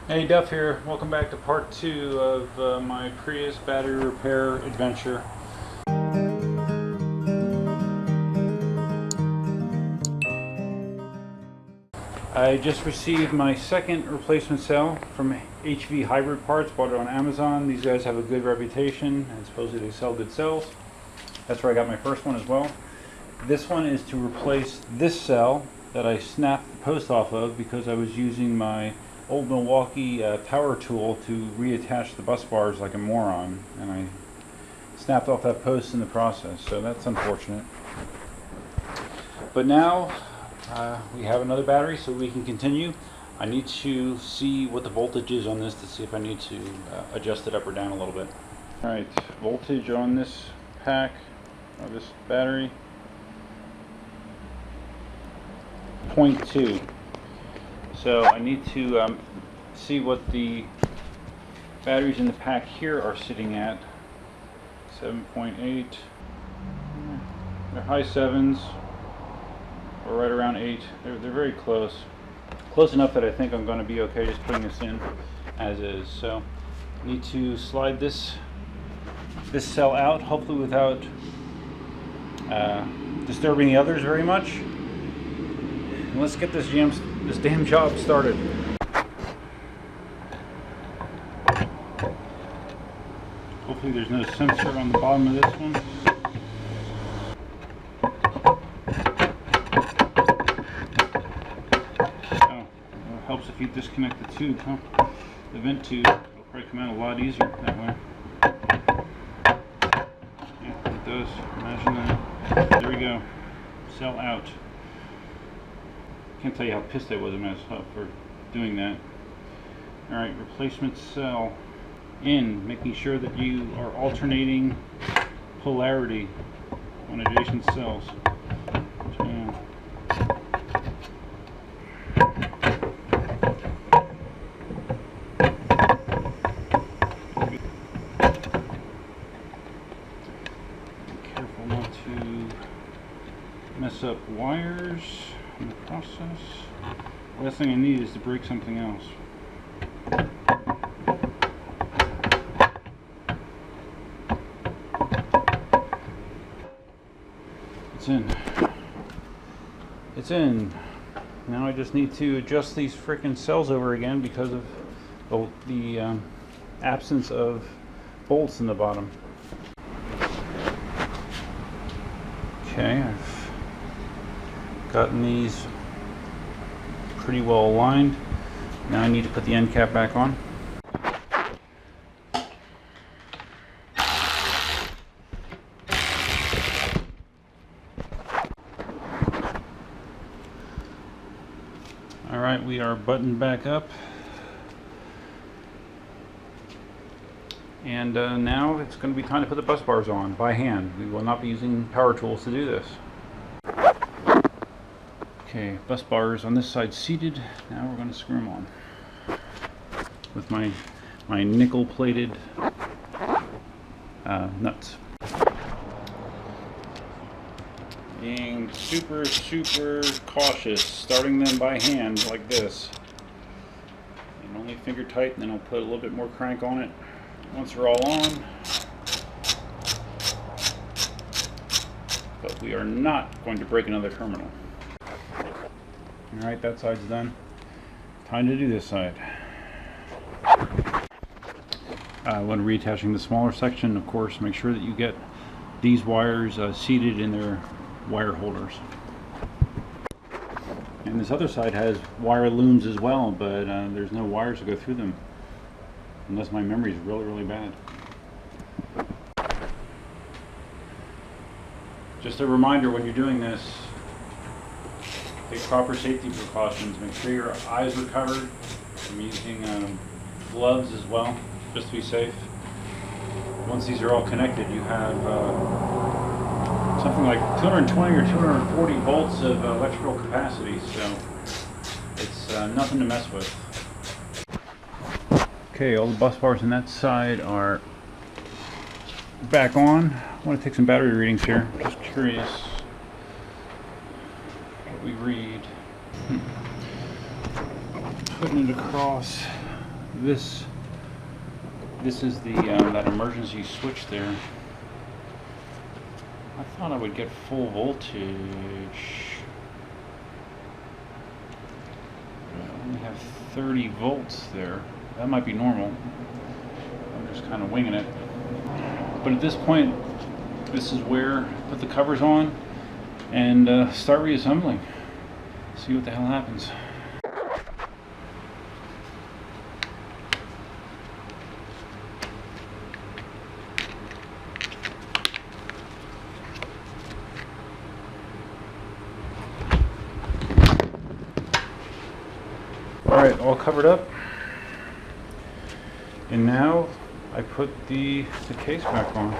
Hey, Duff here. Welcome back to part 2 of my Prius battery repair adventure. I just received my second replacement cell from HV Hybrid Parts, bought it on Amazon. These guys have a good reputation and supposedly they sell good cells. That's where I got my first one as well. This one is to replace this cell that I snapped the post off of because I was using my old Milwaukee power tool to reattach the bus bars like a moron, and I snapped off that post in the process, so that's unfortunate. But now we have another battery, so we can continue. I need to see what the voltage is on this to see if I need to adjust it up or down a little bit. Alright, voltage on this pack, or this battery, 0.2. So I need to see what the batteries in the pack here are sitting at. 7.8. They're high 7s, or right around 8. They're very close. Close enough that I think I'm going to be okay just putting this in as is. So I need to slide this cell out, hopefully without disturbing the others very much. And let's get this damn job started. Hopefully there's no sensor on the bottom of this one. Oh, it helps if you disconnect the tube, huh? The vent tube. It'll probably come out a lot easier that way. Yeah, it does. Imagine that. There we go. Cell out. Can't tell you how pissed I was at myself for doing that. Alright, replacement cell in, making sure that you are alternating polarity on adjacent cells. Yeah. Be careful not to mess up wires in the process. The last thing I need is to break something else. It's in. It's in. Now I just need to adjust these frickin' cells over again because of the absence of bolts in the bottom. Okay, I've gotten these pretty well aligned. Now I need to put the end cap back on. Alright, we are buttoned back up. And now it's going to be time to put the bus bars on by hand. We will not be using power tools to do this. Okay, bus bars on this side seated. Now we're going to screw them on with my nickel plated nuts. Being super cautious, starting them by hand like this. And only finger tight, and then I'll put a little bit more crank on it once they're all on. But we are not going to break another terminal. Alright, that side's done. Time to do this side. When reattaching the smaller section, of course, make sure that you get these wires seated in their wire holders. And this other side has wire looms as well, but there's no wires to go through them unless my memory is really bad. Just a reminder, when you're doing this, take proper safety precautions. Make sure your eyes are covered. I'm using gloves as well, just to be safe. Once these are all connected, you have something like 220 or 240 volts of electrical capacity, so it's nothing to mess with. Okay, all the bus bars on that side are back on. I want to take some battery readings here. Just curious what we read. Putting it across this is the that emergency switch there. I thought I would get full voltage. I only have 30 volts there. That might be normal. I'm just kind of winging it. But at this point, this is where I put the covers on and start reassembling. See what the hell happens. Alright, all covered up. And now I put the case back on.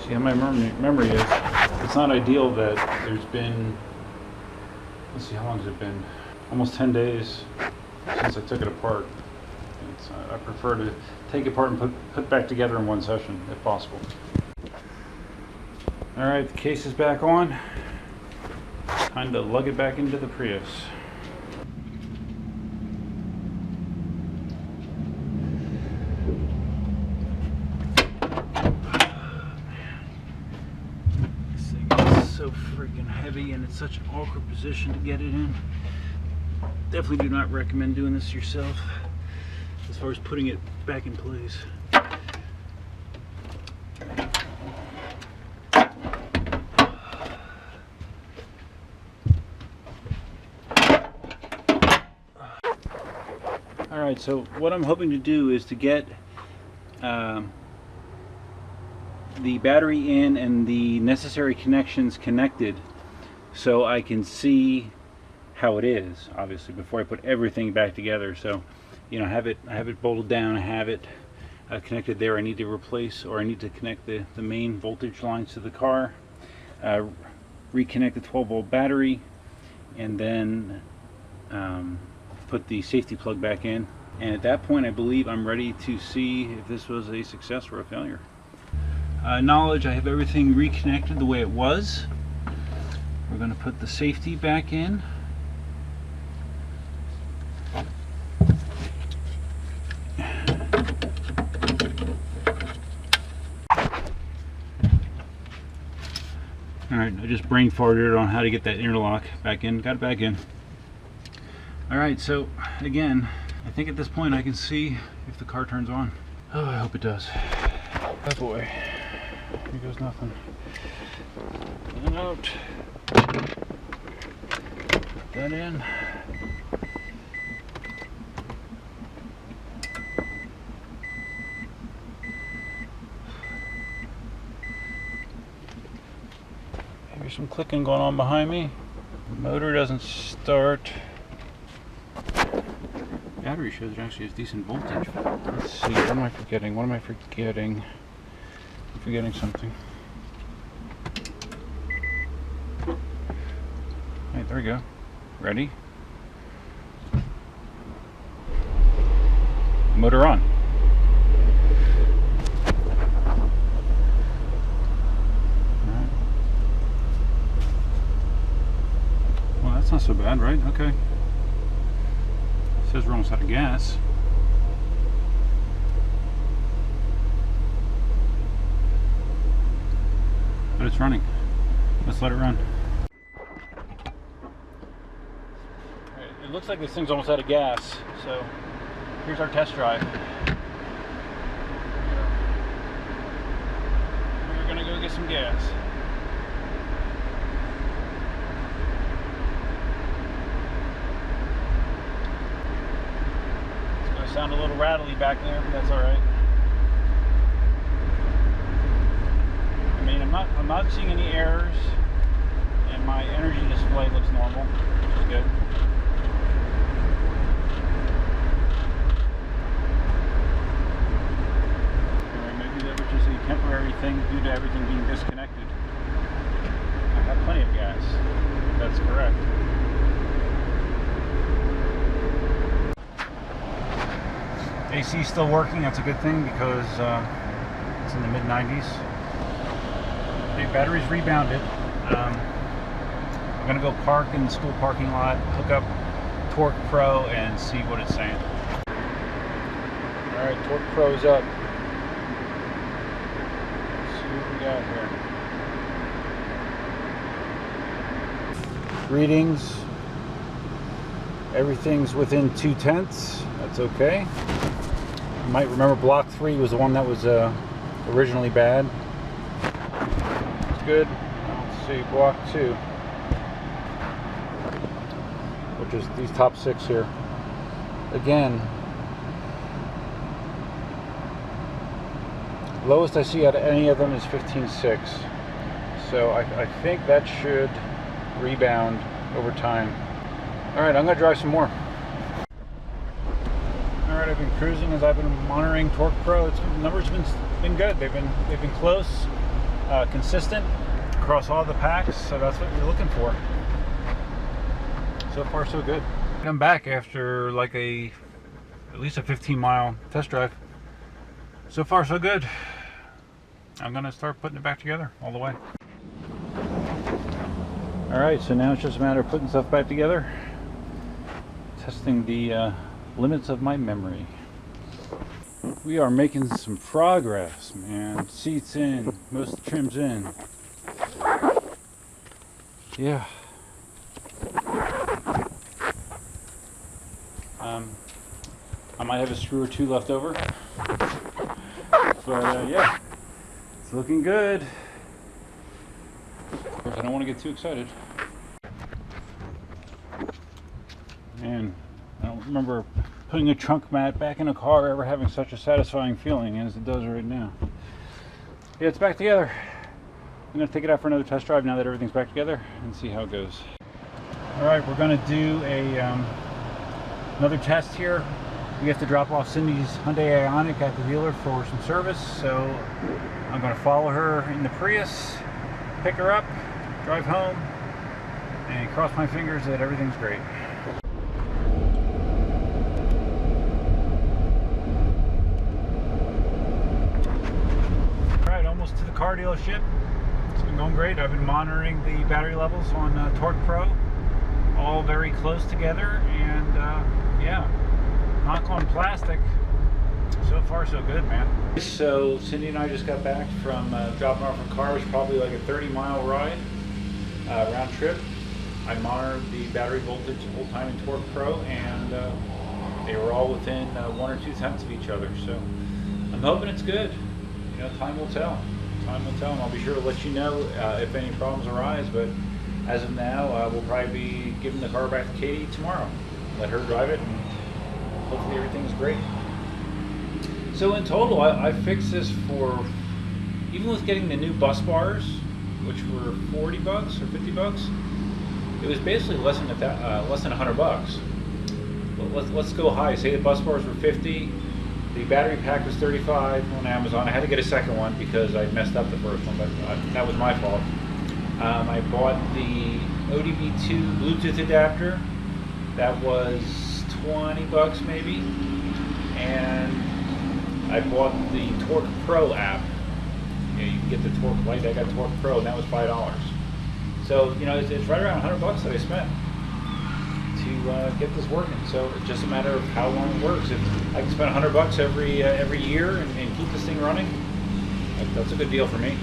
See how my memory is. It's not ideal that there's been, let's see, how long has it been? Almost 10 days since I took it apart. I prefer to take it apart and put back together in one session, if possible. Alright, the case is back on. Time to lug it back into the Prius. So freaking heavy, and it's such an awkward position to get it in. Definitely do not recommend doing this yourself as far as putting it back in place. Alright, so what I'm hoping to do is to get the battery in and the necessary connections connected so I can see how it is, obviously, before I put everything back together. So, you know, I have it bolted down, I have it connected there. I need to replace, or I need to connect the main voltage lines to the car, reconnect the 12-volt battery, and then put the safety plug back in. And at that point, I believe I'm ready to see if this was a success or a failure. Knowledge, I have everything reconnected the way it was. We're going to put the safety back in. Alright, I just brain farted on how to get that interlock back in. Got it back in. Alright, so again, I think at this point I can see if the car turns on. Oh, I hope it does. Oh boy. Here goes nothing. And out. Put that in. There's some clicking going on behind me. The motor doesn't start. Battery shows it actually has decent voltage. Let's see, what am I forgetting? What am I forgetting? I'm forgetting something. Alright, there we go. Ready? Motor on. Alright. Well, that's not so bad, right? Okay. It says we're almost out of gas. But it's running. Let's let it run. Right, it looks like this thing's almost out of gas, so here's our test drive. We're gonna go get some gas. It's gonna sound a little rattly back there, but that's alright. I mean, I'm not seeing any errors, and my energy display looks normal, which is good. Or maybe that was just a temporary thing due to everything being disconnected. I have plenty of gas. That's correct. AC is still working. That's a good thing because it's in the mid-90s. The battery's rebounded. I'm gonna go park in the school parking lot, hook up Torque Pro, and see what it's saying. Alright, Torque Pro's up. Let's see what we got here. Readings. Everything's within 2/10. That's okay. You might remember block 3 was the one that was originally bad. It's good. Let's see, block 2, which is these top 6 here. Again, lowest I see out of any of them is 15.6. So I think that should rebound over time. Alright, I'm going to drive some more. Alright, I've been cruising as I've been monitoring Torque Pro. The numbers have been good. They've been close, consistent across all the packs, so that's what you're looking for. So far so good. I'm back after like at least a 15-mile test drive. So far so good. I'm gonna start putting it back together all the way. Alright, so now it's just a matter of putting stuff back together. Testing the limits of my memory. We are making some progress, man. Seats in, most of the trim's in. Yeah. I might have a screw or two left over. But yeah, it's looking good. Of course, I don't want to get too excited. Man, I don't remember putting a trunk mat back in a car ever having such a satisfying feeling as it does right now. Yeah, it's back together. I'm going to take it out for another test drive now that everything's back together and see how it goes. Alright, we're going to do another test here. We have to drop off Cindy's Hyundai Ioniq at the dealer for some service, so I'm going to follow her in the Prius, pick her up, drive home, and cross my fingers that everything's great. Alright, almost to the car dealership. It's been going great. I've been monitoring the battery levels on Torque Pro, all very close together, and yeah, knock on plastic. So far so good, man. So Cindy and I just got back from dropping off a car. It was probably like a 30-mile ride, round trip. I monitored the battery voltage the whole time in Torque Pro, and they were all within 1 or 2 tenths of each other. So I'm hoping it's good. You know, time will tell. Time will tell, and I'll be sure to let you know if any problems arise. But as of now, we'll probably be giving the car back to Katie tomorrow. Let her drive it, and hopefully everything's great. So in total, I fixed this for, even with getting the new bus bars, which were $40 or $50, it was basically less than $100. But let's go high. Say the bus bars were 50, the battery pack was 35 on Amazon. I had to get a second one because I messed up the first one, but that was my fault. I bought the ODB2 Bluetooth adapter. That was $20 maybe, and I bought the Torque Pro app. You know, you can get the Torque Lite. I got Torque Pro, and that was $5. So you know, it's right around $100 that I spent to get this working. So it's just a matter of how long it works. If I can spend $100 every year and keep this thing running, that's a good deal for me.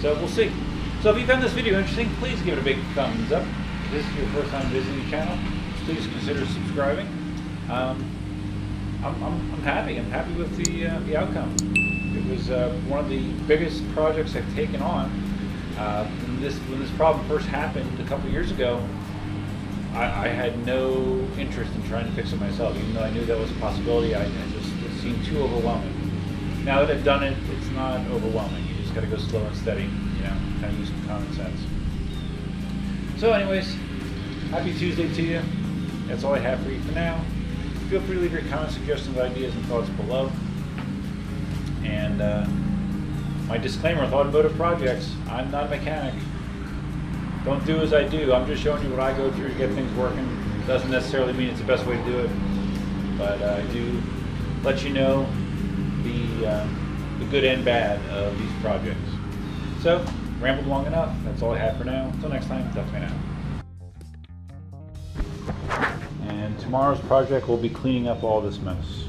So we'll see. So if you found this video interesting, please give it a big thumbs up. If this is your first time visiting the channel, please consider subscribing. I'm happy. I'm happy with the outcome. It was one of the biggest projects I've taken on. When this problem first happened a couple years ago, I had no interest in trying to fix it myself, even though I knew that was a possibility. It seemed too overwhelming. Now that I've done it, it's not overwhelming. You just got to go slow and steady. You know, kind of use some common sense. So, anyways, happy Tuesday to you. That's all I have for you for now. Feel free to leave your comments, suggestions, ideas, and thoughts below. And my disclaimer with automotive projects: I'm not a mechanic. Don't do as I do. I'm just showing you what I go through to get things working. Doesn't necessarily mean it's the best way to do it, but I do let you know the good and bad of these projects. So, rambled long enough. That's all I have for now. Until next time, that's me now. And tomorrow's project will be cleaning up all this mess.